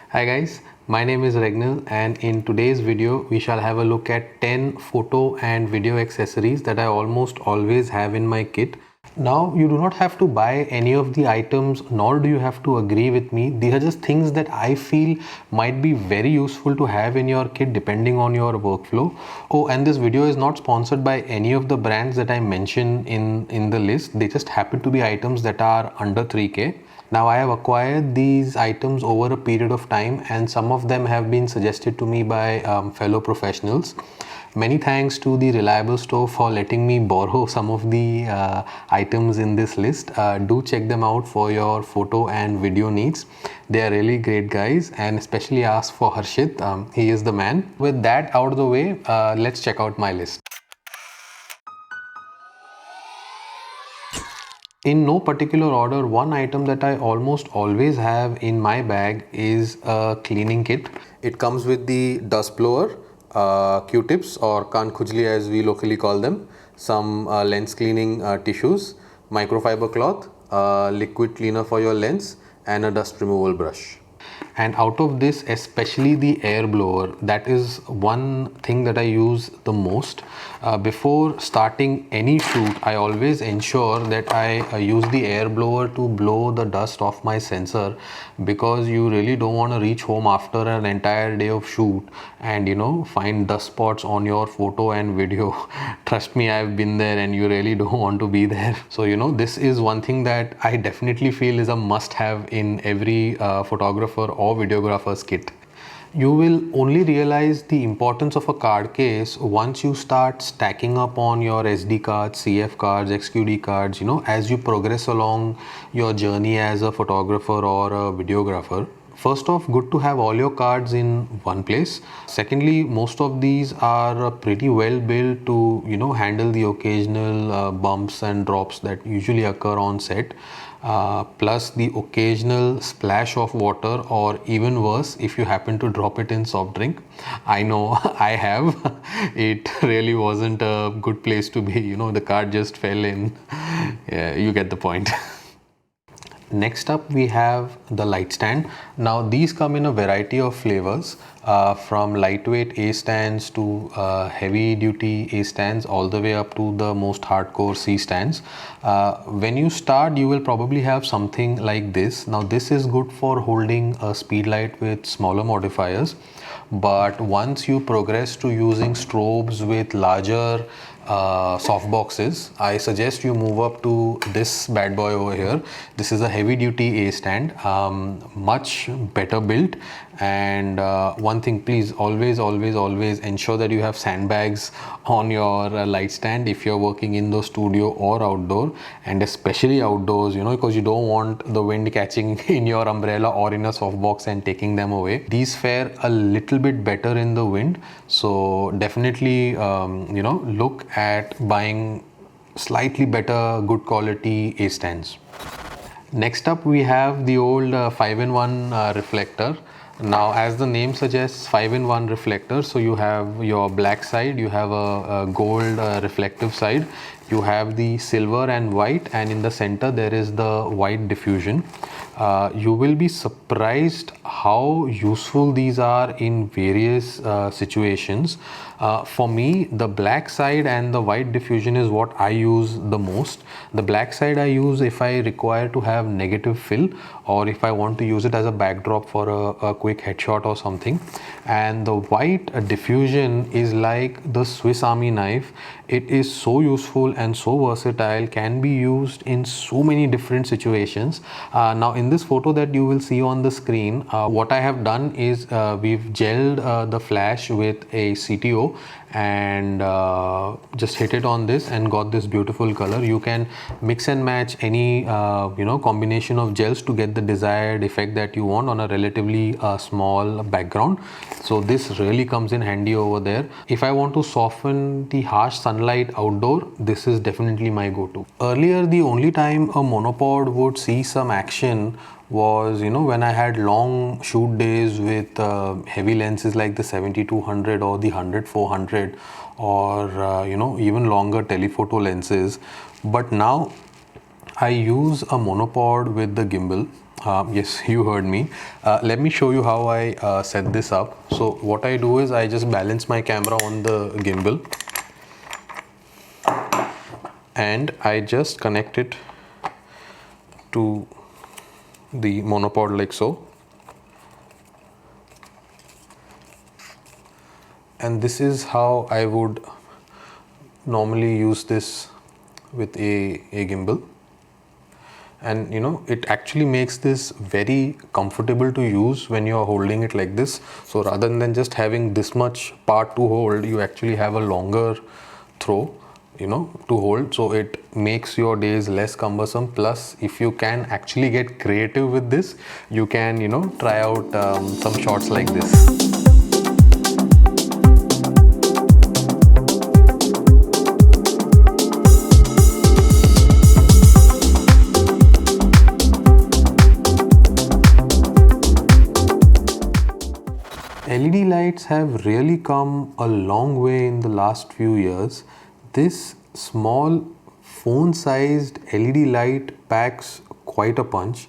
Hi guys, my name is Regnal and in today's video we shall have a look at 10 photo and video accessories that I almost always have in my kit. Now you do not have to buy any of the items, nor do you have to agree with me. These are just things that I feel might be very useful to have in your kit depending on your workflow. Oh, and this video is not sponsored by any of the brands that I mention in the list. They just happen to be items that are under 3K. Now I have acquired these items over a period of time and some of them have been suggested to me by fellow professionals. Many thanks to the Reliable Store for letting me borrow some of the items in this list. Do check them out for your photo and video needs. They are really great guys, and especially ask for Harshit. He is the man. With that out of the way, let's check out my list. In no particular order, one item that I almost always have in my bag is a cleaning kit. It comes with the dust blower, Q-tips or Kan Khujli as we locally call them, some lens cleaning tissues, microfiber cloth, liquid cleaner for your lens, and a dust removal brush. And out of this, especially the air blower, that is one thing that I use the most. Before starting any shoot, I always ensure that I use the air blower to blow the dust off my sensor, because you really don't want to reach home after an entire day of shoot and find dust spots on your photo and video. Trust me, I've been there and you really don't want to be there. So this is one thing that I definitely feel is a must have in every photographer or videographer's kit. You will only realize the importance of a card case once you start stacking up on your SD cards, CF cards, XQD cards, as you progress along your journey as a photographer or a videographer. First off, good to have all your cards in one place. Secondly, most of these are pretty well built to handle the occasional bumps and drops that usually occur on set. Plus the occasional splash of water, or even worse, if you happen to drop it in soft drink. I know I have. It really wasn't a good place to be. The card just fell in. Yeah, you get the point. Next up we have the light stand. Now these come in a variety of flavors, from lightweight A stands to heavy duty A stands, all the way up to the most hardcore C stands. When you start, you will probably have something like this. Now this is good for holding a speed light with smaller modifiers, but once you progress to using strobes with larger soft boxes, I suggest you move up to this bad boy over here. This is a heavy duty A stand, much better built. And one thing, please always ensure that you have sandbags on your light stand if you're working in the studio or outdoor, and especially outdoors, because you don't want the wind catching in your umbrella or in a softbox and taking them away. These fare a little bit better in the wind, so definitely look at buying slightly better, good quality A stands. Next up we have the old 5-in-1 reflector. Now as the name suggests, 5-in-1 reflector, so you have your black side, you have a gold reflective side, you have the silver and white, and in the center there is the white diffusion. You will be surprised how useful these are in various situations. For me, the black side and the white diffusion is what I use the most. The black side I use if I require to have negative fill, or if I want to use it as a backdrop for a quick headshot or something. And the white diffusion is like the Swiss Army knife. It is so useful and so versatile, can be used in so many different situations. Now in this photo that you will see on the screen, what I have done is we've gelled the flash with a CTO and just hit it on this and got this beautiful color. You can mix and match any combination of gels to get the desired effect that you want on a relatively small background. So this really comes in handy over there. If I want to soften the harsh sunlight outdoor, this is definitely my go-to. Earlier, the only time a monopod would see some action was when I had long shoot days with heavy lenses like the 70-200 or the 100-400, or even longer telephoto lenses. But now I use a monopod with the gimbal. Yes, you heard me. Let me show you how I set this up. So what I do is I just balance my camera on the gimbal and I just connect it to the monopod like so. And this is how I would normally use this with a gimbal. And it actually makes this very comfortable to use when you are holding it like this. So rather than just having this much part to hold, you actually have a longer throw to hold, so it makes your days less cumbersome. Plus, if you can actually get creative with this, you can try out some shots like this. LED lights have really come a long way in the last few years. This small phone-sized LED light packs quite a punch.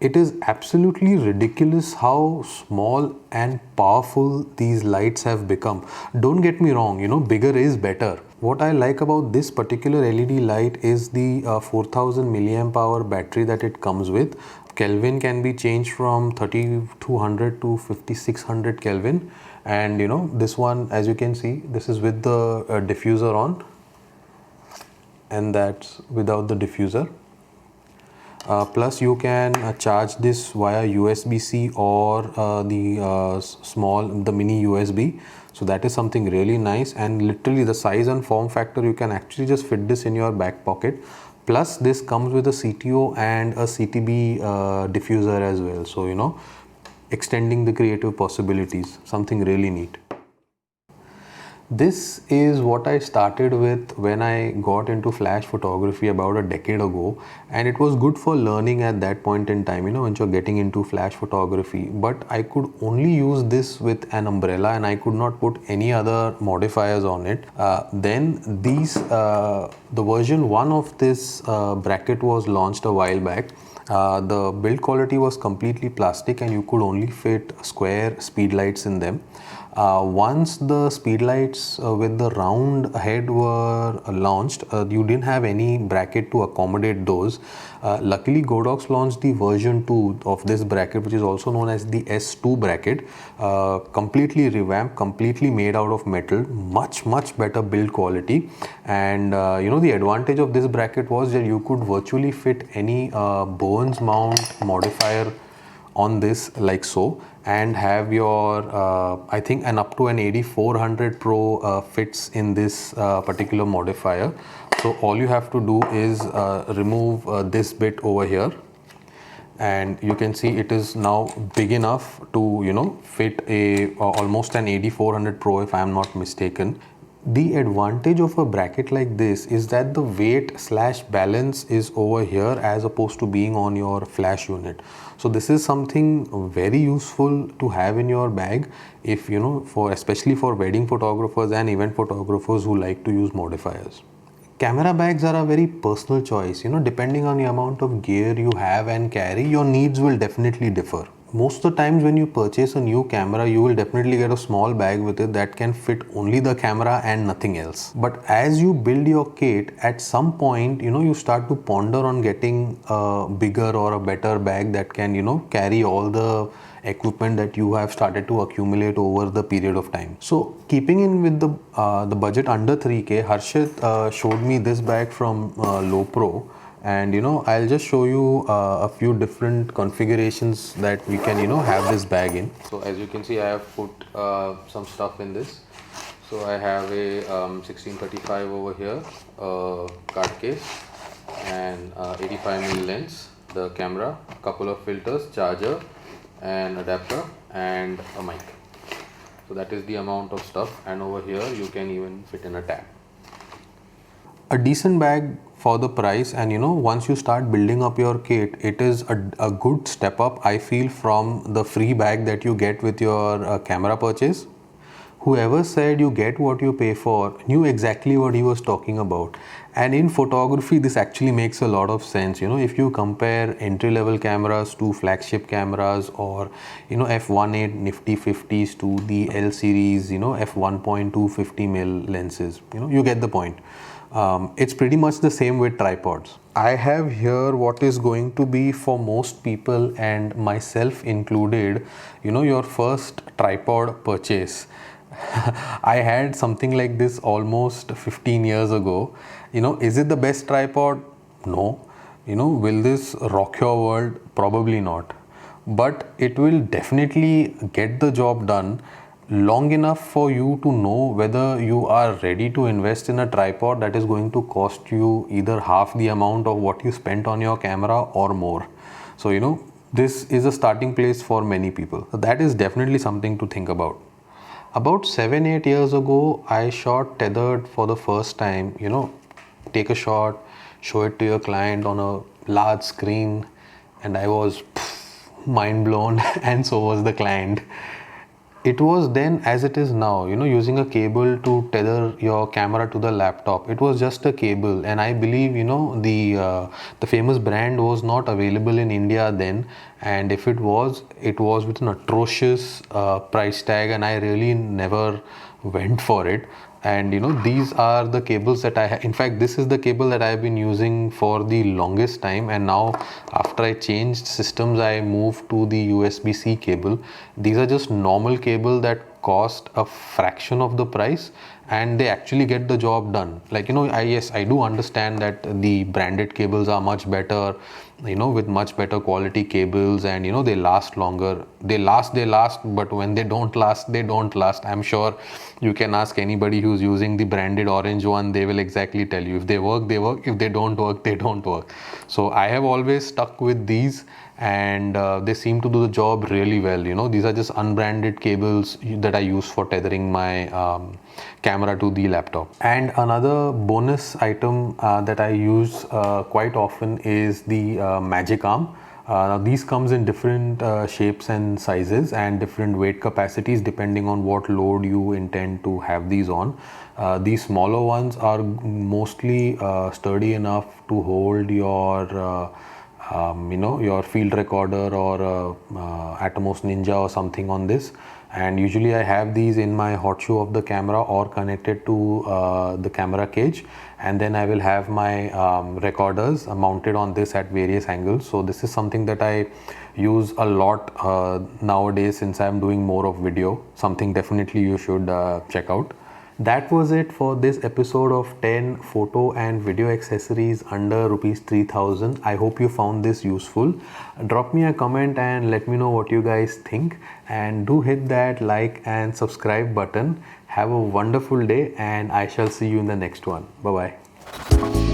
It is absolutely ridiculous how small and powerful these lights have become. Don't get me wrong, bigger is better. What I like about this particular LED light is the 4000 milliamp hour battery that it comes with. Kelvin can be changed from 3200 to 5600 Kelvin, and this one, as you can see, this is with the diffuser on, and that's without the diffuser. Plus you can charge this via USB-C or the mini USB. So that is something really nice, and literally the size and form factor, you can actually just fit this in your back pocket. Plus this comes with a CTO and a CTB diffuser as well. So extending the creative possibilities, something really neat. This is what I started with when I got into flash photography about a decade ago, and it was good for learning at that point in time, when you're getting into flash photography. But I could only use this with an umbrella and I could not put any other modifiers on it. Then the version 1 of this bracket was launched a while back. The build quality was completely plastic and you could only fit square speed lights in them. Once the speed lights with the round head were launched, you didn't have any bracket to accommodate those. Luckily, Godox launched the version 2 of this bracket, which is also known as the S2 bracket, completely revamped, completely made out of metal, much better build quality. And the advantage of this bracket was that you could virtually fit any Bowens mount modifier on this like so, and have your I think up to an 8400 Pro fits in this particular modifier. So all you have to do is remove this bit over here, and you can see it is now big enough to fit a almost an 8400 Pro if I am not mistaken. The advantage of a bracket like this is that the weight / balance is over here as opposed to being on your flash unit. So this is something very useful to have in your bag if especially for wedding photographers and event photographers who like to use modifiers. Camera bags are a very personal choice. Depending on the amount of gear you have and carry, your needs will definitely differ. Most of the times when you purchase a new camera, you will definitely get a small bag with it that can fit only the camera and nothing else. But as you build your kit, at some point, you start to ponder on getting a bigger or a better bag that can, carry all the equipment that you have started to accumulate over the period of time. So keeping in with the budget under 3K, Harshit showed me this bag from Lowepro. And I'll just show you a few different configurations that we can have this bag in. So as you can see, I have put some stuff in this. So I have a 1635 over here, card case, and 85mm lens, the camera, a couple of filters, charger, an adapter, and a mic. So that is the amount of stuff, and over here you can even fit in a tab. A decent bag for the price, and once you start building up your kit, it is a good step up, I feel, from the free bag that you get with your camera purchase. Whoever said you get what you pay for knew exactly what he was talking about. And in photography, this actually makes a lot of sense. If you compare entry level cameras to flagship cameras, or f1.8 nifty 50s to the L series, f1.2 50mm lenses, you get the point. It's pretty much the same with tripods. I have here what is going to be, for most people and myself included, your first tripod purchase. I had something like this almost 15 years ago. Is it the best tripod? No. Will this rock your world? Probably not. But it will definitely get the job done long enough for you to know whether you are ready to invest in a tripod that is going to cost you either half the amount of what you spent on your camera or more. So, this is a starting place for many people. So that is definitely something to think about. About 7-8 years ago, I shot tethered for the first time. Take a shot, show it to your client on a large screen, and I was mind blown, and so was the client. It was then as it is now, using a cable to tether your camera to the laptop. It was just a cable, and I believe the famous brand was not available in India then, and if it was with an atrocious price tag, and I really never went for it. And these are the cables that in fact, this is the cable that I've been using for the longest time, and now after I changed systems, I moved to the USB-C cable. These are just normal cable that cost a fraction of the price, and they actually get the job done. Like, I do understand that the branded cables are much better, with much better quality cables, and they last longer. They last, but when they don't last, they don't last. I'm sure you can ask anybody who's using the branded orange one, they will exactly tell you. If they work, they work. If they don't work, they don't work. So I have always stuck with these, and they seem to do the job really well. These are just unbranded cables that I use for tethering my camera to the laptop. And another bonus item that I use quite often is the Magic Arm. Now these comes in different shapes and sizes and different weight capacities depending on what load you intend to have these on. These smaller ones are mostly sturdy enough to hold your your field recorder or Atomos Ninja or something on this. And usually I have these in my hot shoe of the camera or connected to the camera cage, and then I will have my recorders mounted on this at various angles. So this is something that I use a lot nowadays since I'm doing more of video. Something definitely you should check out. That was it for this episode of 10 photo and video accessories under rupees 3000. I hope you found this useful. Drop me a comment and let me know what you guys think, and do hit that like and subscribe button. Have a wonderful day, and I shall see you in the next one. Bye bye.